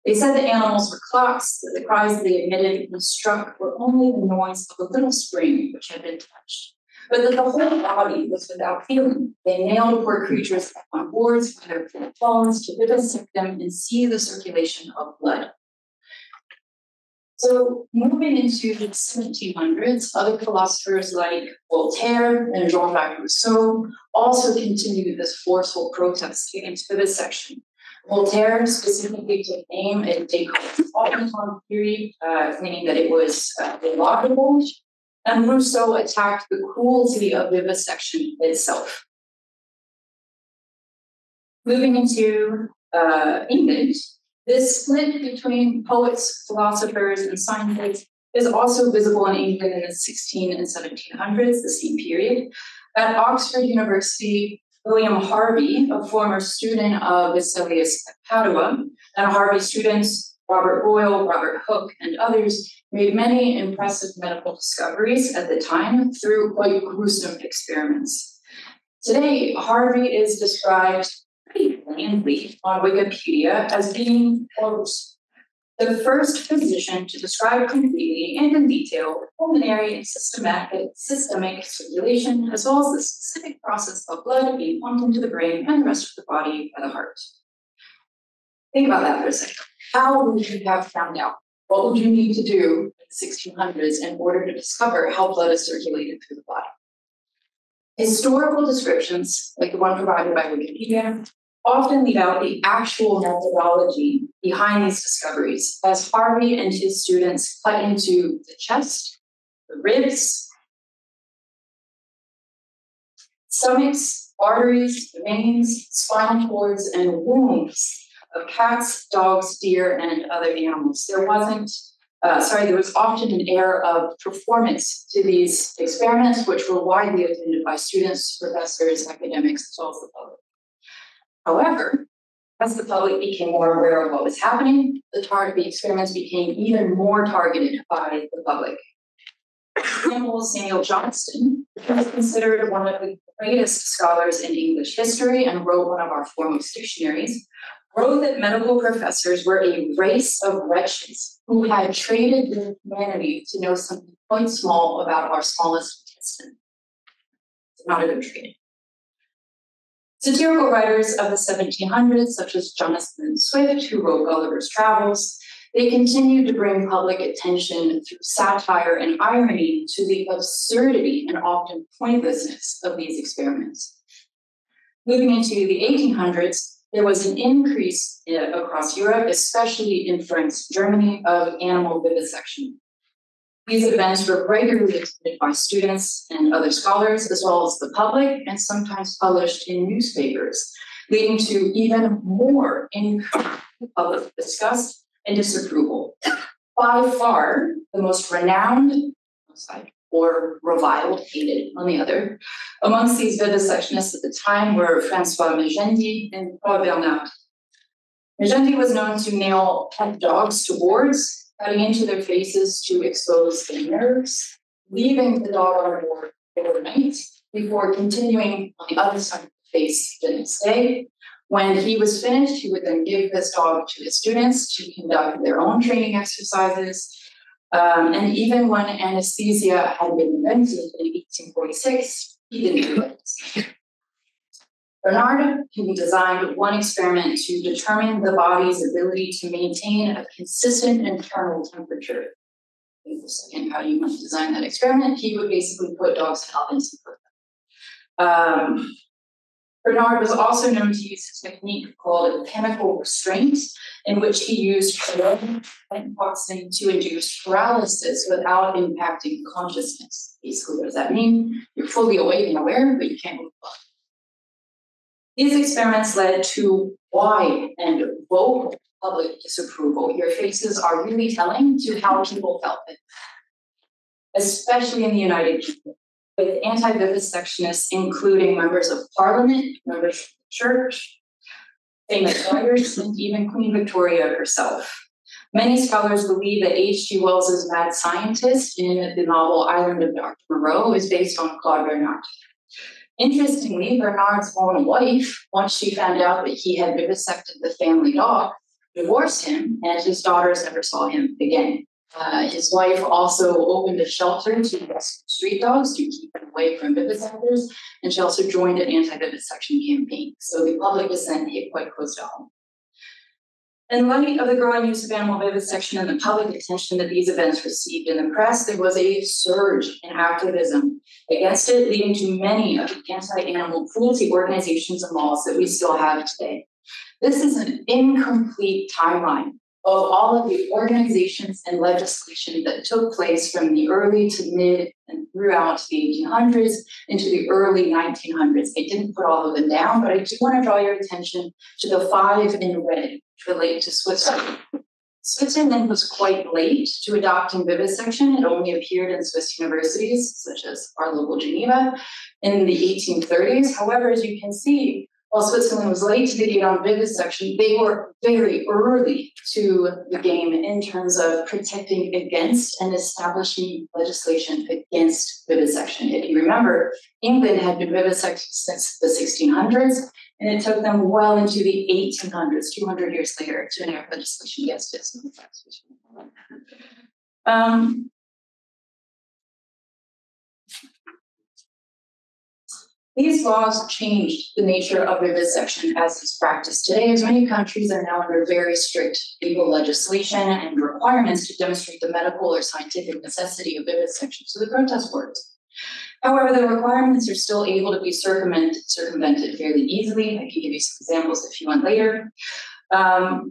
They said the animals were clocks, that the cries they emitted when struck were only the noise of a little spring which had been touched, but that the whole body was without feeling. They nailed poor creatures up on boards by their bones to vivisect them and see the circulation of blood. So moving into the 1700s, other philosophers like Voltaire and Jean-Jacques Rousseau also continued this forceful protest against vivisection. Voltaire specifically took aim at Descartes' automaton theory, claiming that it was illogical, and Rousseau attacked the cruelty of vivisection itself. Moving into England, this split between poets, philosophers, and scientists is also visible in England in the 16 and 1700s, the same period. At Oxford University, William Harvey, a former student of Vesalius at Padua, and Harvey students Robert Boyle, Robert Hooke, and others made many impressive medical discoveries at the time through quite gruesome experiments. Today, Harvey is described pretty blandly on Wikipedia as being, quote, the first physician to describe completely and in detail pulmonary and systemic circulation, as well as the specific process of blood being pumped into the brain and the rest of the body by the heart. Think about that for a second. How would you have found out? What would you need to do in the 1600s in order to discover how blood is circulated through the body? Historical descriptions, like the one provided by Wikipedia, often leave out the actual methodology behind these discoveries, as Harvey and his students cut into the chest, the ribs, stomachs, arteries, veins, spinal cords, and wombs of cats, dogs, deer, and other animals. There was often an air of performance to these experiments, which were widely attended by students, professors, academics, as well as the public. However, as the public became more aware of what was happening, the experiments became even more targeted by the public. For example, Samuel Johnston, who is considered one of the greatest scholars in English history and wrote one of our foremost dictionaries, wrote that medical professors were a race of wretches who had traded their humanity to know something quite small about our smallest intestine. It's not a good trade. Satirical writers of the 1700s, such as Jonathan Swift, who wrote Gulliver's Travels, they continued to bring public attention through satire and irony to the absurdity and often pointlessness of these experiments. Moving into the 1800s, there was an increase across Europe, especially in France, Germany, of animal vivisection. These events were regularly attended by students and other scholars, as well as the public, and sometimes published in newspapers, leading to even more increased public disgust and disapproval. By far, the most renowned, or reviled, hated on the other. Amongst these vivisectionists at the time were Francois Magendie and Paul Bernard. Magendie was known to nail pet dogs to boards, cutting into their faces to expose their nerves, leaving the dog on board overnight before continuing on the other side of the face the next day. When he was finished, he would then give this dog to his students to conduct their own training exercises. And even when anesthesia had been invented in 1846, he didn't do it. Bernard designed one experiment to determine the body's ability to maintain a consistent internal temperature. And how do you design that experiment? He would basically put dogs in ovens and cook them. Bernard was also known to use a technique called chemical restraint, in which he used cologne and toxin to induce paralysis without impacting consciousness. Basically, what does that mean? You're fully awake and aware, but you can't move on. These experiments led to wide and vocal public disapproval. Your faces are really telling to how people felt it, especially in the United Kingdom, with anti-vivisectionists, including members of parliament, members of the church, famous lawyers, and even Queen Victoria herself. Many scholars believe that H.G. Wells's Mad Scientist in the novel Island of Dr. Moreau is based on Claude Bernard. Interestingly, Bernard's own wife, once she found out that he had vivisected the family dog, divorced him, and his daughters never saw him again. His wife also opened a shelter to rescue street dogs to keep them away from vivisectors, and she also joined an anti-vivisection campaign. So the public dissent hit quite close to home. In light of the growing use of animal vivisection and the public attention that these events received in the press, there was a surge in activism against it, leading to many of the anti-animal cruelty organizations and laws that we still have today. This is an incomplete timeline of all of the organizations and legislation that took place from the early to mid and throughout the 1800s into the early 1900s. I didn't put all of them down, but I do want to draw your attention to the 5 in red, which relate to Switzerland. Switzerland was quite late to adopting vivisection. It only appeared in Swiss universities, such as our local Geneva, in the 1830s. However, as you can see, while Switzerland was late to the game on vivisection, they were very early to the game in terms of protecting against and establishing legislation against vivisection. If you remember, England had been vivisected since the 1600s, and it took them well into the 1800s, 200 years later, to enact legislation against it. These laws changed the nature of vivisection as is practiced today, as many countries are now under very strict legal legislation and requirements to demonstrate the medical or scientific necessity of vivisection. So the protest worked. However, the requirements are still able to be circumvented fairly easily. I can give you some examples if you want later. But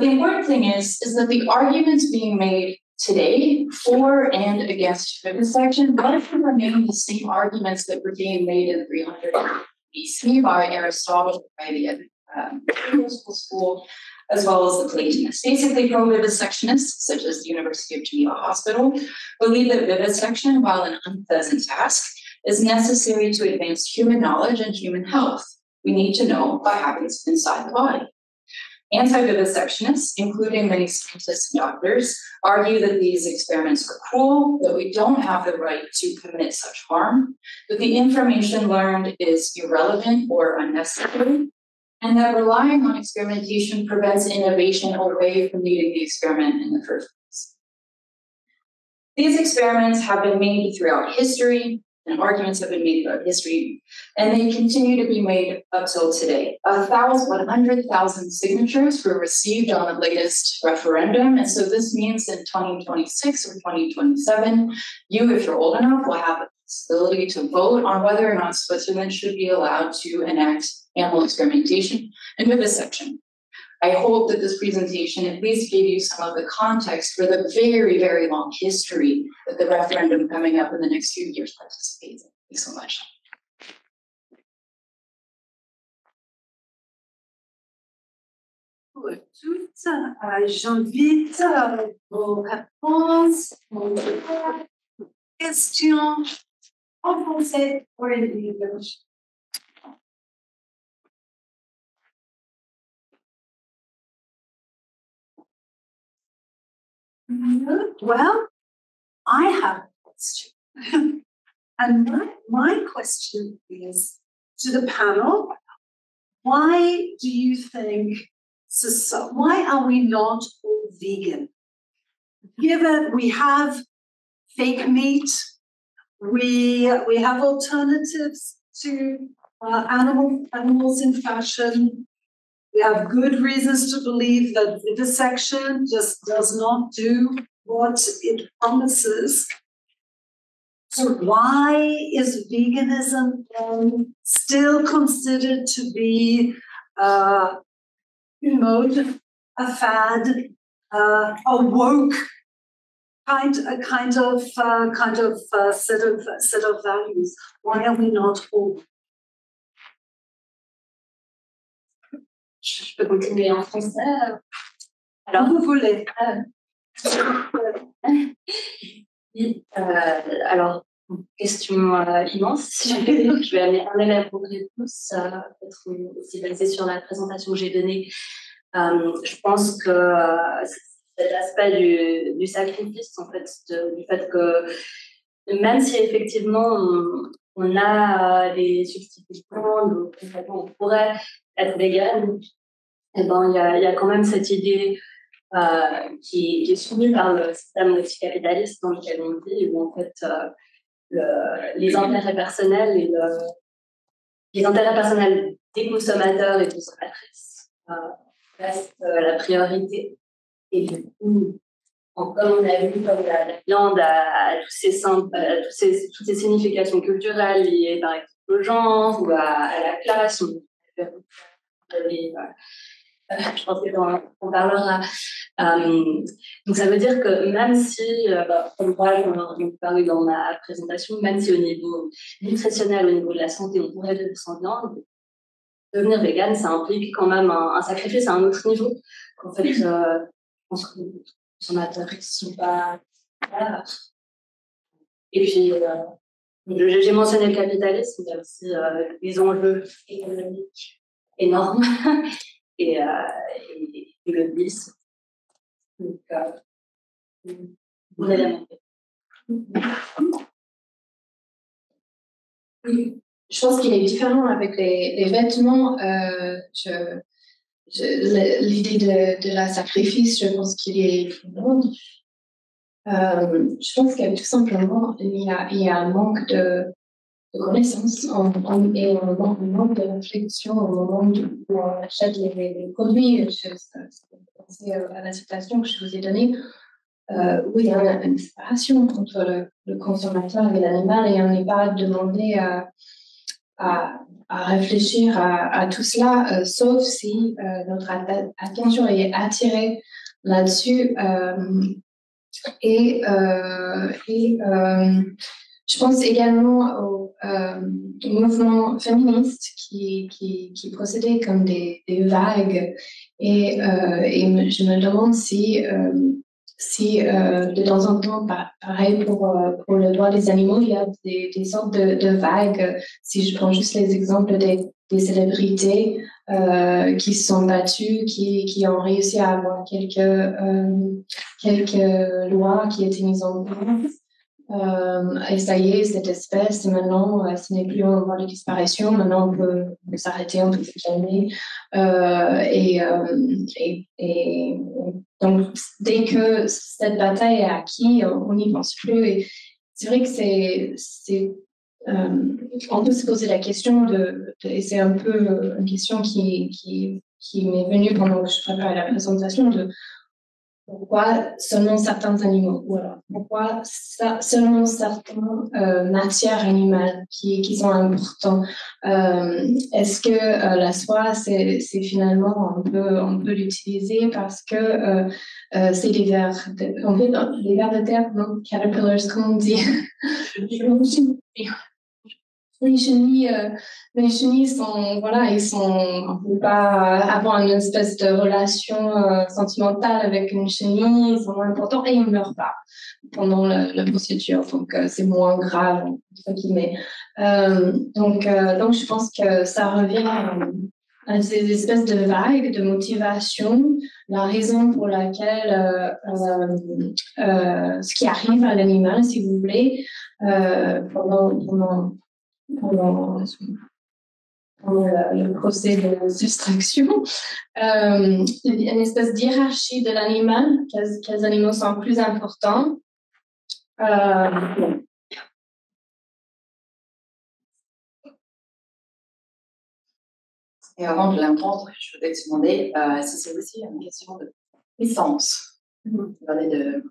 the important thing is that the arguments being made today for and against vivisection largely remain the same arguments that were being made in 300 BC by Aristotle, by the Philosophical School, as well as the Platonists. Basically, pro-vivisectionists, such as the University of Geneva Hospital, believe that vivisection, while an unpleasant task, is necessary to advance human knowledge and human health. We need to know what happens inside the body. Anti-vivisectionists, including many scientists and doctors, argue that these experiments are cruel, that we don't have the right to commit such harm, that the information learned is irrelevant or unnecessary, and that relying on experimentation prevents innovation away from needing the experiment in the first place. These experiments have been made throughout history, and arguments have been made throughout history, and they continue to be made up till today. 100,000 signatures were received on the latest referendum, and so this means in 2026 or 2027, you, if you're old enough, will have the possibility to vote on whether or not Switzerland should be allowed to enact animal experimentation and vivisection. I hope that this presentation at least gave you some of the context for the very, very long history that the referendum coming up in the next few years participates in. Thanks so much. Pour toutes, j'invite vos réponses. questions en français ou en English? Well, I have a question. And my question is to the panel, why do you think, why are we not all vegan? Given we have fake meat, we have alternatives to animals in fashion. We have good reasons to believe that vivisection just does not do what it promises. So why is veganism still considered to be a mode, a fad, a woke kind of set of values? Why are we not all? Je peux continuer en français. Alors, vous voulez. Alors, question immense. Je vais aller répondre à tous, peut-être aussi basé sur la présentation que j'ai donnée. Je pense que cet aspect du sacrifice, en fait, du fait que même si effectivement on a des substitutions, donc on pourrait être vegan, eh ben, il y a quand même cette idée qui est soumise par le système capitaliste dans lequel on vit, où en fait les intérêts personnels les intérêts personnels des consommateurs et consommatrices restent la priorité. Et du coup, comme on a vu, comme la viande a toutes ces significations culturelles liées par exemple au genre ou à la classe, je pense qu'on parlera. Donc ça veut dire que même si, comme moi j'en parlais dans ma présentation, même si au niveau nutritionnel, au niveau de la santé, on pourrait vivre sans viande, devenir vegan, ça implique quand même un sacrifice à un autre niveau. En fait, je pense que les consommateurs ne sont pas là. Et puis, j'ai mentionné le capitalisme, il y a aussi des enjeux économiques énormes. Et le vice. Donc, bon élément. Oui, je pense qu'il est différent avec les vêtements. L'idée de la sacrifice, je pense qu'il est différent. Je pense que tout simplement, il y a un manque de connaissances et un manque de réflexion au moment où on achète les produits. Je pensais à la citation que je vous ai donnée, où il y a une séparation entre le consommateur et l'animal, et on n'est pas demandé à réfléchir à tout cela, sauf si notre attention est attirée là-dessus. Je pense également aux mouvements féministes qui procédaient comme des vagues, et je me demande si de temps en temps, pareil pour le droit des animaux, il y a des sortes de vagues. Si je prends juste les exemples des célébrités qui se sont battues, qui ont réussi à avoir quelques lois qui étaient mises en place. Et ça y est, cette espèce, maintenant, ce n'est plus en voie de disparition. Maintenant, on peut s'arrêter, on peut se calmer. Et donc, dès que cette bataille est acquise, on n'y pense plus. Et c'est vrai que on peut se poser la question et c'est un peu une question qui m'est venue pendant que je préparais la présentation, de pourquoi seulement certains animaux, ou alors pourquoi seulement certaines matières animales qui sont importantes. Est-ce que la soie, c'est finalement, on peut l'utiliser parce que c'est des vers de terre, non, caterpillars, comme on dit. les chenilles sont, voilà, on peut pas avoir une espèce de relation sentimentale avec une chenille, ils sont moins importants et ils ne meurent pas pendant la procédure, donc c'est moins grave, entre guillemets. Donc je pense que ça revient à ces espèces de vagues de motivation, la raison pour laquelle ce qui arrive à l'animal, si vous voulez, pendant le procès de soustraction, une espèce d'hiérarchie de l'animal, quels animaux sont plus importants. Et avant de l'entendre, je voulais te demander si c'est aussi une question de puissance. Vous parlez de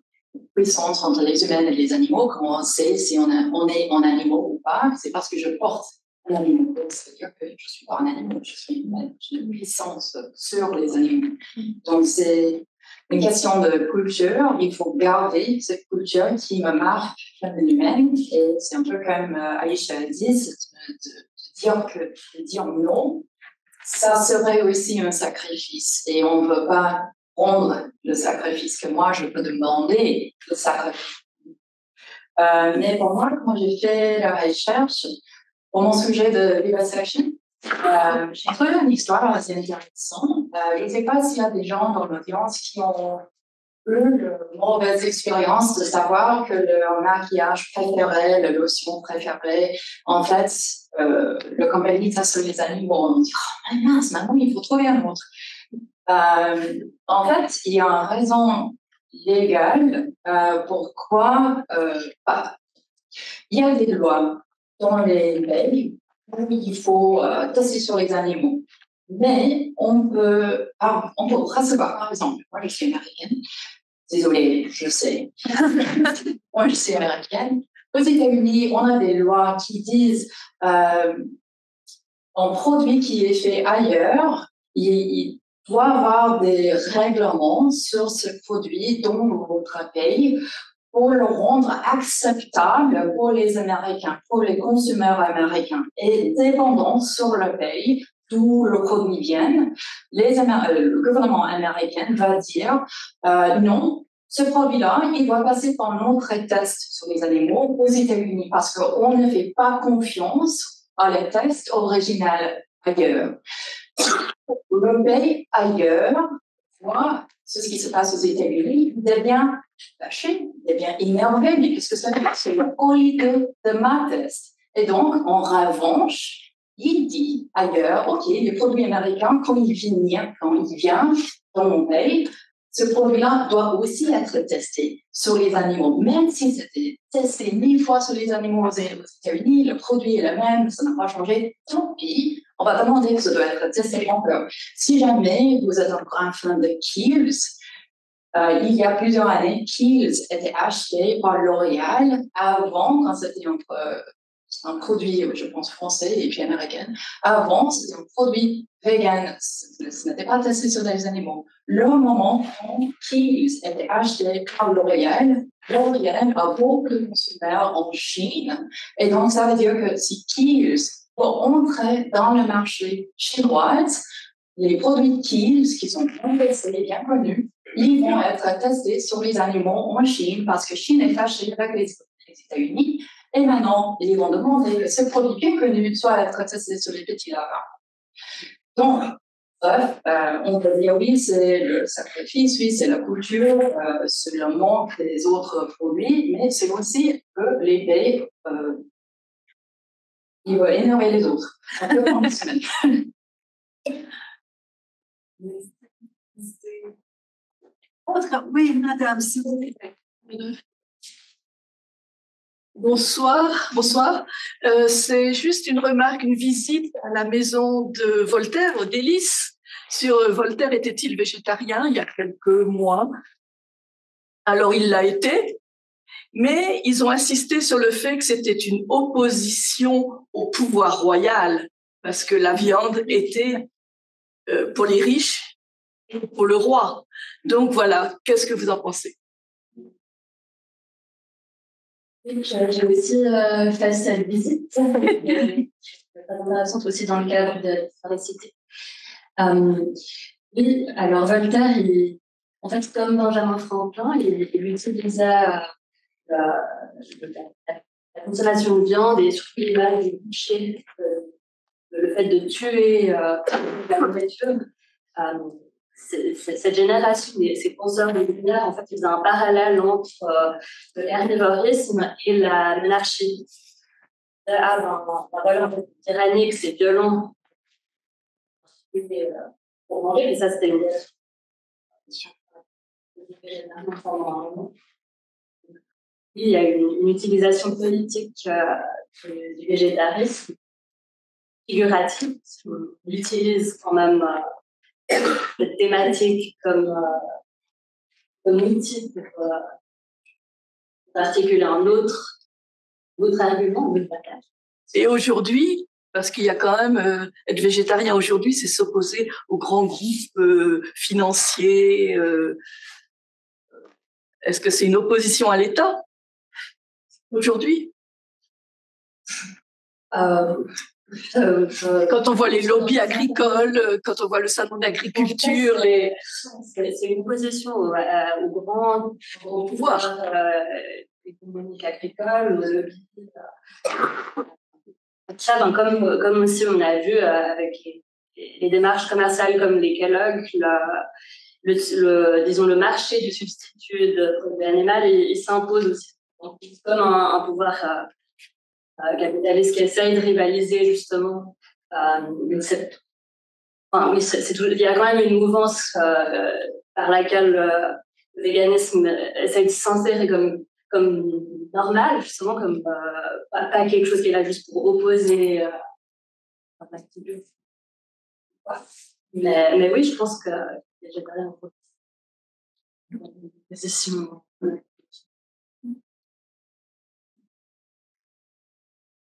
puissance entre les humains et les animaux. Comment on sait si on est en animaux ou pas? C'est parce que je porte un animal. C'est-à-dire que je ne suis pas un animal, je suis humaine. J'ai une puissance sur les animaux. Donc, c'est une question de culture. Il faut garder cette culture qui me marque comme une humaine. Et c'est un peu comme Aïcha a dit, de dire non. Ça serait aussi un sacrifice et on ne peut pas prendre le sacrifice que moi je peux demander le sacrifice. Mais pour moi, quand j'ai fait la recherche pour mon sujet de vivisection, j'ai trouvé une histoire assez intéressante. Je ne sais pas s'il y a des gens dans l'audience qui ont eu la mauvaise expérience de savoir que le maquillage préféré, la lotion préférée, en fait, le compagnie ça sur les animaux, on dit oh mince, maintenant il faut trouver un autre. En fait, il y a une raison légale pourquoi il y a des lois dans les pays où il faut tester sur les animaux. Mais on peut recevoir, par exemple, moi je suis américaine, désolée, je sais, moi je suis américaine. Aux États-Unis, on a des lois qui disent un produit qui est fait ailleurs, il doit avoir des règlements sur ce produit dans votre pays pour le rendre acceptable pour les Américains, pour les consommateurs américains. Et dépendant sur le pays d'où le produit vient, le gouvernement américain va dire non, ce produit-là, il doit passer par notre test sur les animaux aux États-Unis parce qu'on ne fait pas confiance à les tests originaux ailleurs. Le pays ailleurs voit ce qui se passe aux États-Unis, devient fâché, devient énervé, mais qu'est-ce que ça fait? C'est le colis de ma test. Et donc, en revanche, il dit ailleurs, OK, le produit américain, quand il vient dans mon pays, ce produit-là doit aussi être testé sur les animaux. Même si c'était testé 1000 fois sur les animaux aux États-Unis, le produit est le même, ça n'a pas changé, tant pis, on va demander que ça doit être testé encore. Si jamais vous êtes un grand fan de Kiehl's, il y a plusieurs années, Kiehl's était acheté par L'Oréal avant, quand c'était un produit, je pense, français et puis américain. Avant, c'était un produit vegan. Ce n'était pas testé sur des animaux. Le moment où Kiehl's était acheté par L'Oréal, L'Oréal a beaucoup de consommateurs en Chine. Et donc, ça veut dire que si Kiehl's peut entrer dans le marché chinois, les produits Kiehl's, qui sont bien testés, bien connus, ils vont être testés sur les animaux en Chine parce que Chine est fâchée avec les États-Unis. Et maintenant, ils vont demander que ce produit bien connu soit testé sur les petits lapins. Donc, on peut dire oui, c'est le sacrifice, oui, c'est la culture, c'est le manque des autres produits, mais c'est aussi que les pays, ils veulent énerver les autres. Un peu comme une semaine. Oui, madame, s'il vous plaît. Bonsoir. C'est juste une remarque, une visite à la maison de Voltaire, au Délices, sur Voltaire était-il végétarien il y a quelques mois. Alors, il l'a été, mais ils ont insisté sur le fait que c'était une opposition au pouvoir royal, parce que la viande était pour les riches et pour le roi. Donc voilà, qu'est-ce que vous en pensez? J'ai aussi fait cette visite, très intéressante aussi dans le cadre de l'historicité. Oui, alors Voltaire, en fait, comme Benjamin Franklin, il utilisait la consommation de viande et surtout l'image du boucher, le fait de tuer la nourriture. Cette génération, ces penseurs de lumière, en fait, ils faisaient un parallèle entre le carnivorisme et la monarchie. Dans valeur tyrannique, c'est violent pour manger, mais ça, c'était une il y a une utilisation politique du végétarisme figurative. On utilise quand même cette thématique comme outil pour articuler un autre argument. Et aujourd'hui, parce qu'il y a quand même, être végétarien aujourd'hui, c'est s'opposer aux grands groupes financiers. Est-ce que c'est une opposition à l'État aujourd'hui? Quand on voit les lobbies agricoles, quand on voit le salon d'agriculture, c'est une opposition au grand pouvoir économique agricole, au lobby. Ça, comme aussi on a vu avec les démarches commerciales comme les Kellogg, disons le marché du substitut de produits animaux, il s'impose aussi. Donc, c'est comme un pouvoir capitaliste qui essaye de rivaliser justement. Il y a quand même une mouvance par laquelle le véganisme essaye de s'insérer comme normal, justement, comme pas quelque chose qui est là juste pour opposer un activiste. Mais oui, je pense que les végétariens ont une position.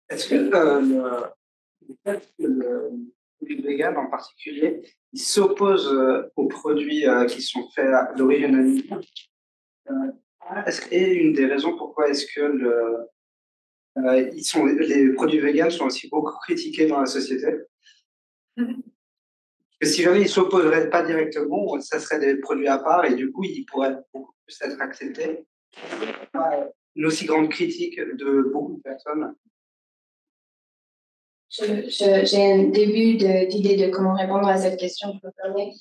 Est-ce que le fait que le produit vegan en particulier, il s'oppose aux produits qui sont faits d'origine animale, et une des raisons pourquoi est-ce que les produits véganes sont aussi beaucoup critiqués dans la société? Que si jamais ils ne s'opposeraient pas directement, ça serait des produits à part et du coup, ils pourraient beaucoup plus être acceptés. Une aussi grande critique de beaucoup de personnes. J'ai un début d'idée de comment répondre à cette question, je peux parler.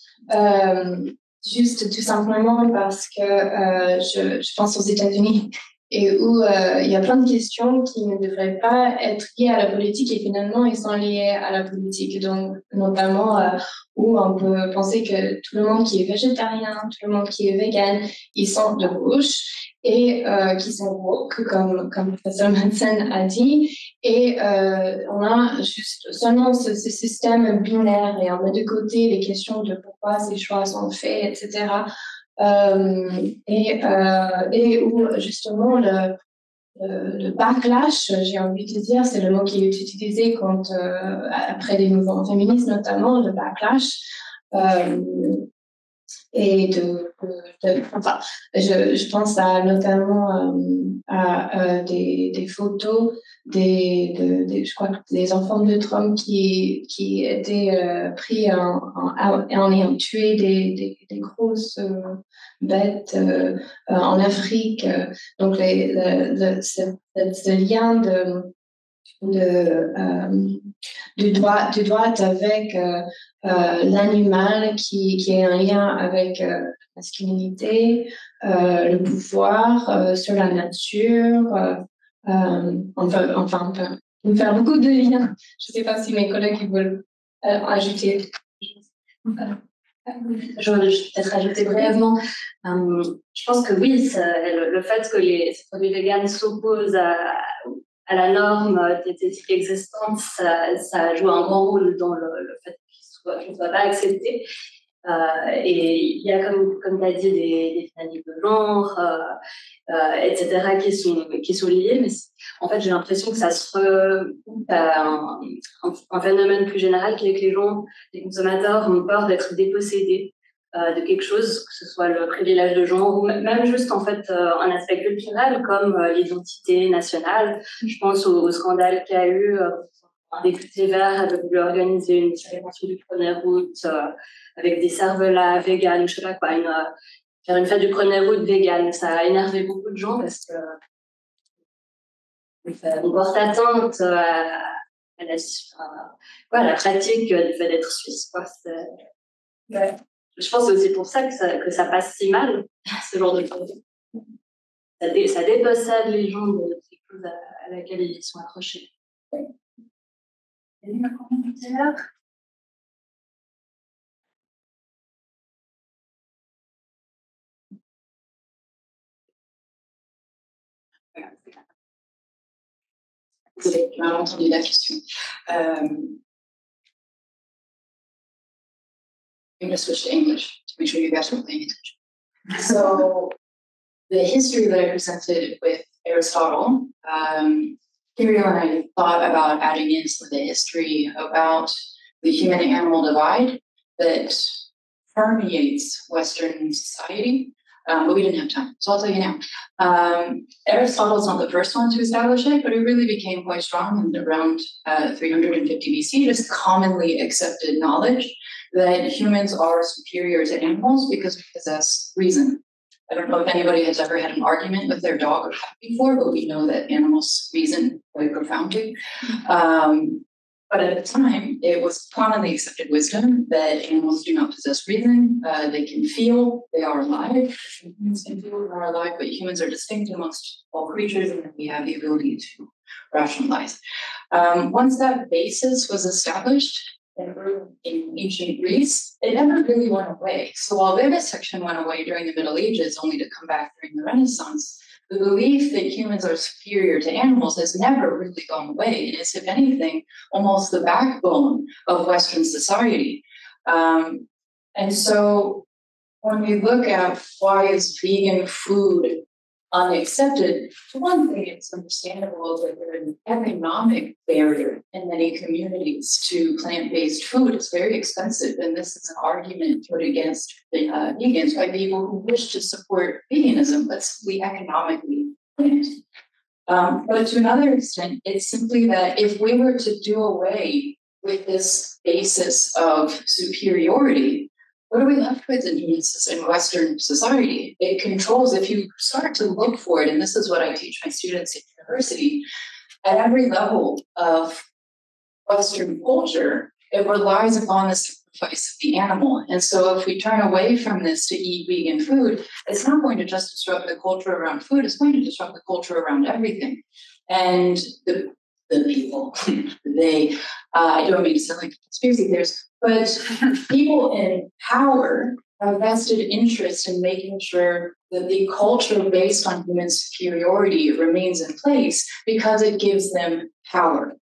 Juste tout simplement parce que je pense aux États-Unis et où il y a plein de questions qui ne devraient pas être liées à la politique et finalement ils sont liées à la politique. Donc notamment où on peut penser que tout le monde qui est végétarien, tout le monde qui est vegan, ils sont de gauche et qui sont woke, comme professeur Madsen a dit. Et on a juste seulement ce système binaire et on met de côté les questions de pourquoi ces choix sont faits, etc. Et où justement le backlash, j'ai envie de dire, c'est le mot qui est utilisé quand, après des mouvements féministes notamment, le backlash. Et enfin, je pense notamment à des photos je crois que des enfants de Trump qui étaient pris en ayant tué des grosses bêtes en Afrique. Donc ce lien de droite avec l'animal qui est un lien avec la masculinité, le pouvoir sur la nature. Enfin, on peut faire beaucoup de liens. Je ne sais pas si mes collègues veulent ajouter. Je voudrais peut-être ajouter brièvement. Je pense que oui, le fait que ces produits véganes s'opposent à la norme diététique existante, ça joue un grand rôle dans le fait qu'ils ne soient pas acceptés. Et il y a, comme tu as dit, des dynamiques de genre, etc., qui sont liées. Mais en fait, j'ai l'impression que ça se recoupe à un phénomène plus général qui est que les consommateurs ont peur d'être dépossédés de quelque chose, que ce soit le privilège de genre ou même juste en fait un aspect culturel comme l'identité nationale. Je pense au scandale qu'il y a eu. Un député vert avait voulu organiser une célébration du 1er août avec des cervelas véganes, je sais pas quoi, faire une fête du 1er août végane. Ça a énervé beaucoup de gens parce que on porte atteinte à la pratique du fait d'être suisse. Quoi. Ouais. Je pense que c'est pour ça que ça passe si mal, ce genre de choses. Ça dépossède les gens de quelque chose à laquelle ils sont accrochés. Il y a un commentaire? Vous avez mal entendu la question. I'm going to switch to English to make sure you guys are paying attention. So, the history that I presented with Aristotle, Kirill and I thought about adding in some of the history about the human-animal divide that permeates Western society, but we didn't have time, so I'll tell you now. Aristotle is not the first one to establish it, but it really became quite strong in around 350 BC, just commonly accepted knowledge that humans are superior to animals because we possess reason. I don't know if anybody has ever had an argument with their dog or cat before, but we know that animals reason quite profoundly. But at the time, it was commonly accepted wisdom that animals do not possess reason. They can feel, they are alive. Humans can feel, they are alive, but humans are distinct amongst all creatures, and we have the ability to rationalize. Once that basis was established, in ancient Greece, it never really went away. So while vivisection went away during the Middle Ages, only to come back during the Renaissance, the belief that humans are superior to animals has never really gone away. It is, if anything, almost the backbone of Western society. And so when we look at why is vegan food unaccepted, for one thing, it's understandable that there's an economic barrier in many communities to plant-based food. It's very expensive, and this is an argument put against vegans by people who wish to support veganism, but simply economically can't. But to another extent, it's simply that if we were to do away with this basis of superiority, what are we left with in Western society? It controls, if you start to look for it, and this is what I teach my students at university, at every level of Western culture, it relies upon the sacrifice of the animal. And so if we turn away from this to eat vegan food, it's not going to just disrupt the culture around food, it's going to disrupt the culture around everything. And the people, I don't mean to sound like a conspiracy theorist, but people in power have vested interest in making sure that the culture based on human superiority remains in place because it gives them power.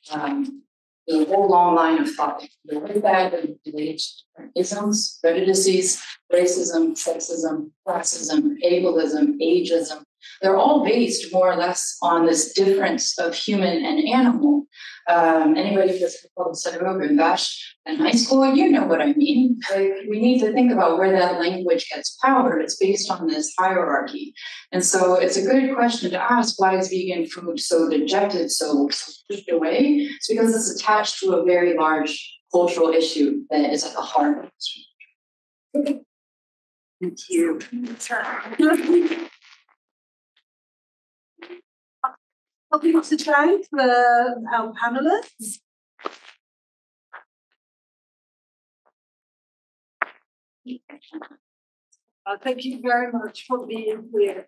The whole long line of thought, the way back related to different isms, prejudices, racism, sexism, classism, ableism, ageism. They're all based more or less on this difference of human and animal. Anybody who's called Sedgwick and Bash in high school, you know what I mean. Like, we need to think about where that language gets power. It's based on this hierarchy. And so it's a good question to ask, why is vegan food so dejected, so pushed away? It's because it's attached to a very large cultural issue that is at the heart of it. Thank you. Helping to thank our panelists. Thank you very much for being here.